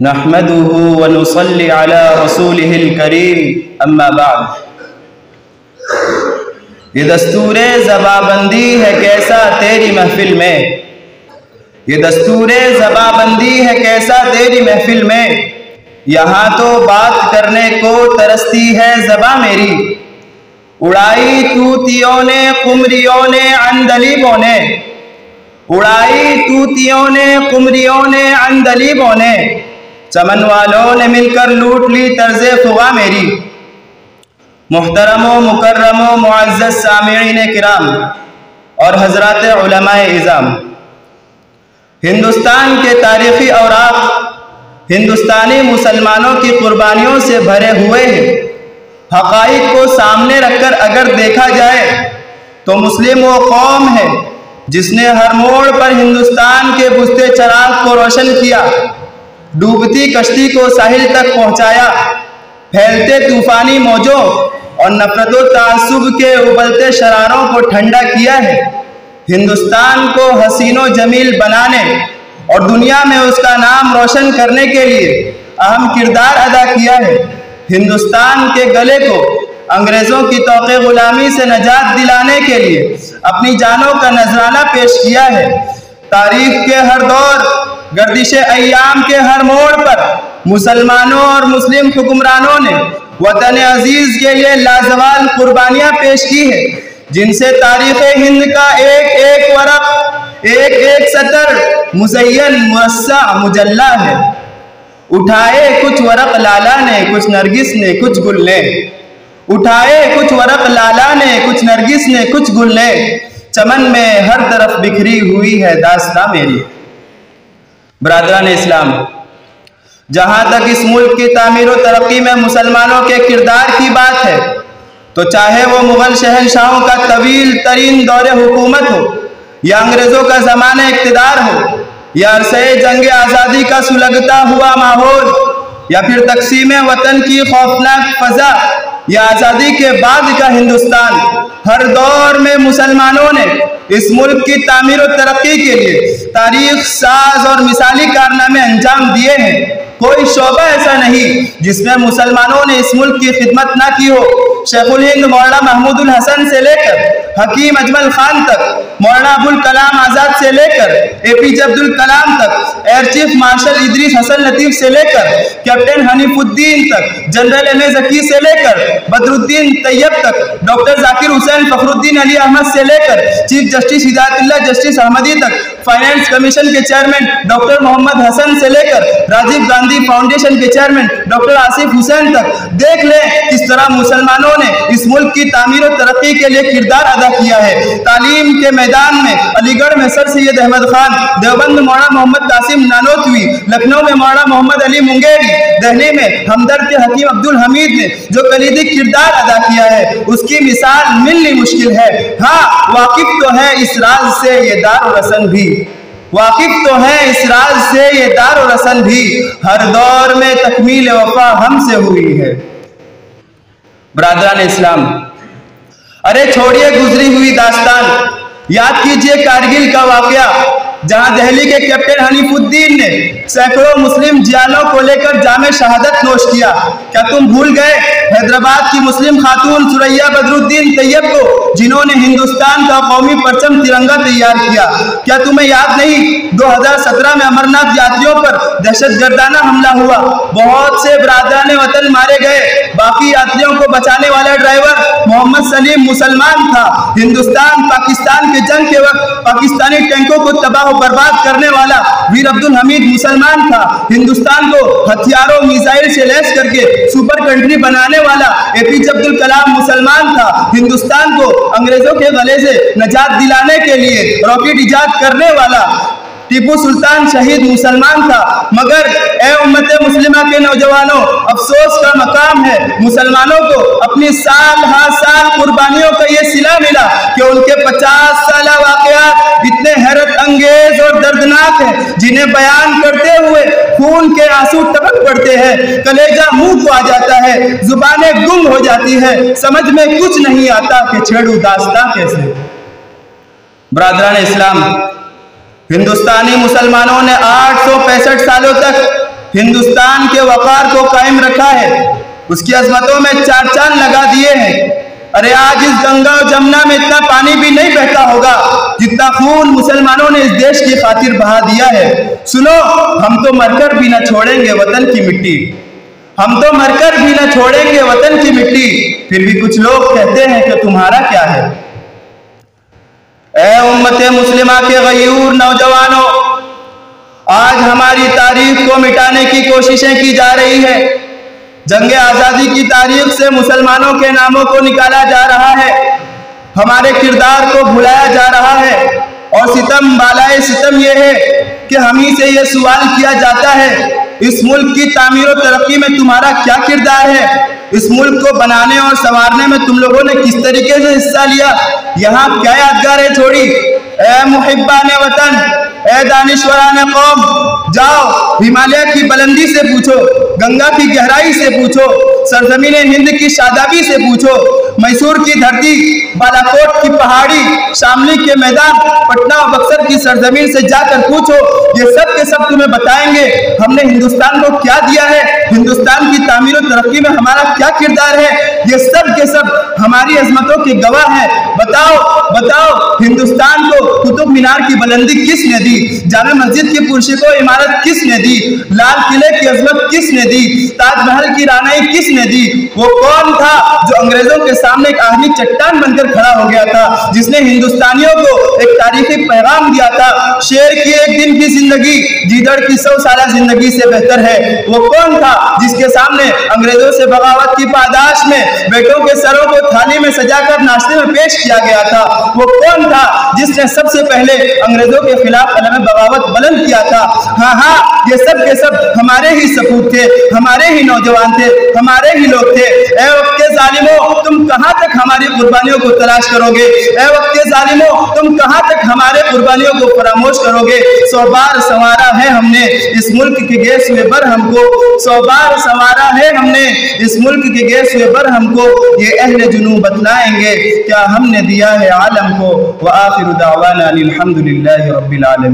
نحمده ونصلي على رسوله الكريم اما بعد۔ یہ دستور زبابندی ہے کیسا تیری محفل میں، یہ دستور زبابندی ہے کیسا تیری محفل میں، یہاں تو بات کرنے کو ترستی ہے زباں میری۔ اڑائی طوطیوں نے قمریوں نے عندلیبوں نے، اڑائی طوطیوں نے قمریوں نے عندلیبوں نے، چمن والوں نے مل کر لوٹ لی طرز خواں میری۔ محترم و مکرم و معزز سامعین کرام اور حضرات علماء اعظام، ہندوستان کے تاریخی اوراق ہندوستانی مسلمانوں کی قربانیوں سے بھرے ہوئے ہیں۔ حقائق کو سامنے رکھ کر اگر دیکھا جائے تو مسلم وہ قوم ہے جس نے ہر موڑ پر ہندوستان کے بجھتے چراغ کو روشن کیا، ڈوبتی کشتی کو ساحل تک پہنچایا، پھیلتے طوفانی موجوں اور نفرت و تعصب کے ابلتے شراروں کو ٹھنڈا کیا ہے۔ ہندوستان کو حسین و جمیل بنانے اور دنیا میں اس کا نام روشن کرنے کے لیے اہم کردار ادا کیا ہے۔ ہندوستان کے گلے کو انگریزوں کی توقع غلامی سے نجات دلانے کے لیے اپنی جانوں کا نذرانہ پیش کیا ہے۔ تاریخ کے ہر دور، گردش ایام کے ہر موڑ پر مسلمانوں اور مسلم حکمرانوں نے وطن عزیز کے لیے لازوال قربانیاں پیش کی ہیں، جن سے تاریخ ہند کا ایک ایک ورق، ایک ایک سطر مزین مرصع مجلہ ہے۔ اٹھائے کچھ ورق لالا نے، کچھ نرگس نے، کچھ گل نے، اٹھائے کچھ ورق لالا نے، کچھ نرگس نے، کچھ گل نے، چمن میں ہر طرف بکھری ہوئی ہے داستاں میری۔ برادران اسلام، جہاں تک اس ملک کی تعمیر و ترقی میں مسلمانوں کے کردار کی بات ہے تو چاہے وہ مغل شہنشاہوں کا طویل ترین دور حکومت ہو، یا انگریزوں کا زمانہ اقتدار ہو، یا عرصہ جنگ آزادی کا سلگتا ہوا ماحول، یا پھر تقسیم وطن کی خوفناک فضا، یا آزادی کے بعد کا ہندوستان، ہر دور میں مسلمانوں نے اس ملک کی تعمیر و ترقی کے لیے تاریخ ساز اور مثالی کارنامے انجام دیے ہیں۔ کوئی شعبہ ایسا نہیں جس میں مسلمانوں نے اس ملک کی خدمت نہ کی ہو۔ شیخ الہند مولانا محمود الحسن سے لے کر حکیم اجمل خان تک، مولانا ابوالکلام آزاد سے لے کر اے پی جے عبدالکلام تک، ایئر چیف مارشل ادریس حسن لطیف سے لے کر کیپٹن حنیف الدین تک، جنرل ایم اے ذکی سے لے کر بدر الدین طیب تک، ڈاکٹر ذاکر حسین فخر الدین علی احمد سے لے کر چیف جسٹس ہدایت اللہ جسٹس احمدی تک، فائنانس کمیشن کے چیئرمین ڈاکٹر محمد حسن سے لے کر راجیو گاندھی فاؤنڈیشن کے چیئرمین ڈاکٹر آصف حسین تک، دیکھ لیں کس طرح مسلمانوں نے اس ملک کی تعمیر و ترقی کے لیے کردار ادا کیا ہے۔ تعلیم کے میدان میں علی گڑھ میں سر سید احمد خان، دیوبند مولانا محمد قاسم نانوتوی، لکھنؤ میں مولانا محمد علی منگیری، دہلی میں ہمدرد کے حکیم عبدالحمید نے جو کلیدی کردار ادا کیا ہے اس کی مثال ملنی مشکل ہے۔ ہاں، واقف تو ہے اس راز سے یہ دار و رسن بھی، واقف تو ہے اس راز سے یہ دار و رسن بھی، ہر دور میں تکمیل وفا ہم سے ہوئی ہے۔ برادران اسلام، ارے چھوڑیے گزری ہوئی داستان، یاد کیجئے کارگل کا واقعہ، جہاں دہلی کے کیپٹن حنیف الدین نے سینکڑوں مسلم جانوں کو لے کر جام شہادت نوش کیا۔ کیا تم بھول گئے حیدرآباد کی مسلم خاتون ثریا بدر الدین طیب کو، جنہوں نے ہندوستان کا قومی پرچم ترنگا تیار کیا؟ کیا تمہیں یاد نہیں 2017 میں امرناتھ یاتریوں پر دہشت گردانہ حملہ ہوا، بہت سے برادران وطن مارے گئے، باقی یاتریوں کو بچانے والا ڈرائیور محمد سلیم مسلمان تھا، ہندوستان پاکستان کے جنگ کے وقت پاکستانی ٹینکوں کو تباہ برباد کرنے والا ویر عبدالحمید مسلمان تھا، ہندوستان کو ہتھیاروں میزائل سے لیس کر کے سپر کنٹری بنانے والا اے پی جے عبدالکلام مسلمان تھا، ہندوستان کو انگریزوں کے غلے سے نجات دلانے کے لیے راکٹ ایجاد کرنے والا ٹیپو سلطان شہید مسلمان تھا۔ مگر اے امت مسلمہ کے نوجوانوں، افسوس کا مقام ہے مسلمانوں کو اپنی سال ہا سال قربانیوں کا یہ صلہ ملا کہ ان کے 50 سالہ واقعات اتنے حیرت انگیز اور دردناک ہیں جنہیں بیان کرتے ہوئے خون کے آنسو ٹپک پڑتے ہیں، کلیجہ منہ کو آ جاتا ہے، زبانیں گم ہو جاتی ہیں، سمجھ میں کچھ نہیں آتا کہ چھیڑوں داستاں کیسے۔ برادران اسلام، ہندوستانی مسلمانوں نے 865 سالوں تک ہندوستان کے وقار کو قائم رکھا ہے، اس کی عظمتوں میں چار چاند لگا دیے ہیں۔ ارے آج اس گنگا اور جمنا میں اتنا پانی بھی نہیں بہتا ہوگا جتنا خون مسلمانوں نے اس دیش کی خاطر بہا دیا ہے۔ سنو، ہم تو مر کر بھی نہ چھوڑیں گے وطن کی مٹی، ہم تو مر کر بھی نہ چھوڑیں گے وطن کی مٹی، پھر بھی کچھ لوگ کہتے ہیں کہ تمہارا کیا ہے۔ اے امت مسلمہ کے غیور نوجوانوں، آج ہماری تاریخ کو مٹانے کی کوششیں کی جا رہی ہے۔ جنگ آزادی کی تاریخ سے مسلمانوں کے ناموں کو نکالا جا رہا ہے، ہمارے کردار کو بھلایا جا رہا ہے، اور ستم بالائے ستم یہ ہے کہ ہم ہی سے یہ سوال کیا جاتا ہے، اس ملک کی تعمیر و ترقی میں تمہارا کیا کردار ہے؟ اس ملک کو بنانے اور سنوارنے میں تم لوگوں نے کس طریقے سے حصہ لیا؟ یہاں کیا یادگاریں چھوڑی؟ اے محبان وطن، اے دانشوران قوم، جاؤ ہمالیہ کی بلندی سے پوچھو، گنگا کی گہرائی سے پوچھو، سرزمین ہند کی شادابی سے پوچھو، میسور کی دھرتی، بالاکوٹ کی پہاڑی، شاملی کے میدان، پٹنہ و بکسر کی سرزمین سے جا کر پوچھو، یہ سب کے سب تمہیں بتائیں گے ہم نے ہندوستان کو کیا دیا ہے، ہندوستان کی تعمیر و ترقی میں ہمارا کیا کردار ہے۔ یہ سب کے سب ہماری عظمتوں کے گواہ ہیں۔ بتاؤ بتاؤ، ہندوستان کو قطب مینار کی بلندی کس نے دی؟ جامع مسجد کی پرشکو عمارت کس نے دی؟ لال قلعے کی عظمت کس نے دی؟ تاج محل کی رانائی کس نے دی؟ وہ کون تھا جو انگریزوں کے سامنے ایک آہنی چٹان بن کر کھڑا ہو گیا تھا، جس نے ہندوستانیوں کو ایک تاریخی پیغام دیا تھا، شیر کی ایک دن کی زندگی گیدڑ کی 100 سالہ زندگی سے بہتر ہے؟ وہ کون تھا جس کے سامنے انگریزوں سے بغاوت کی پاداش میں بیٹوں کے سروں کو تھالی میں سجا کر ناشتے میں پیش کیا گیا تھا؟ وہ کون تھا جس نے سب سے پہلے انگریزوں کے خلاف علم بغاوت بلند کیا تھا؟ ہاں، یہ سب کے سب ہمارے ہی سپوت تھے، ہمارے ہی نوجوان تھے، ہمارے ہی لوگ تھے۔ اے وقت کے ظالموں، تم کہاں تک ہماری قربانیوں کو تلاش کرو گے؟ اے وقت کے ظالموں، تم کہاں تک ہمارے قربانیوں کو فراموش کرو گے؟ 100 بار سنوارا ہے ہم نے اس ملک کے گئے سوئے بر ہم کو، 100 بار سنوارا ہے ہم نے اس ملک کے گئے سوئے بر ہم کو، یہ اہل جنوب بتلائیں گے کیا ہم نے دیا ہے عالم کو۔ وآخر دعوانا الحمدللہ رب العالمین۔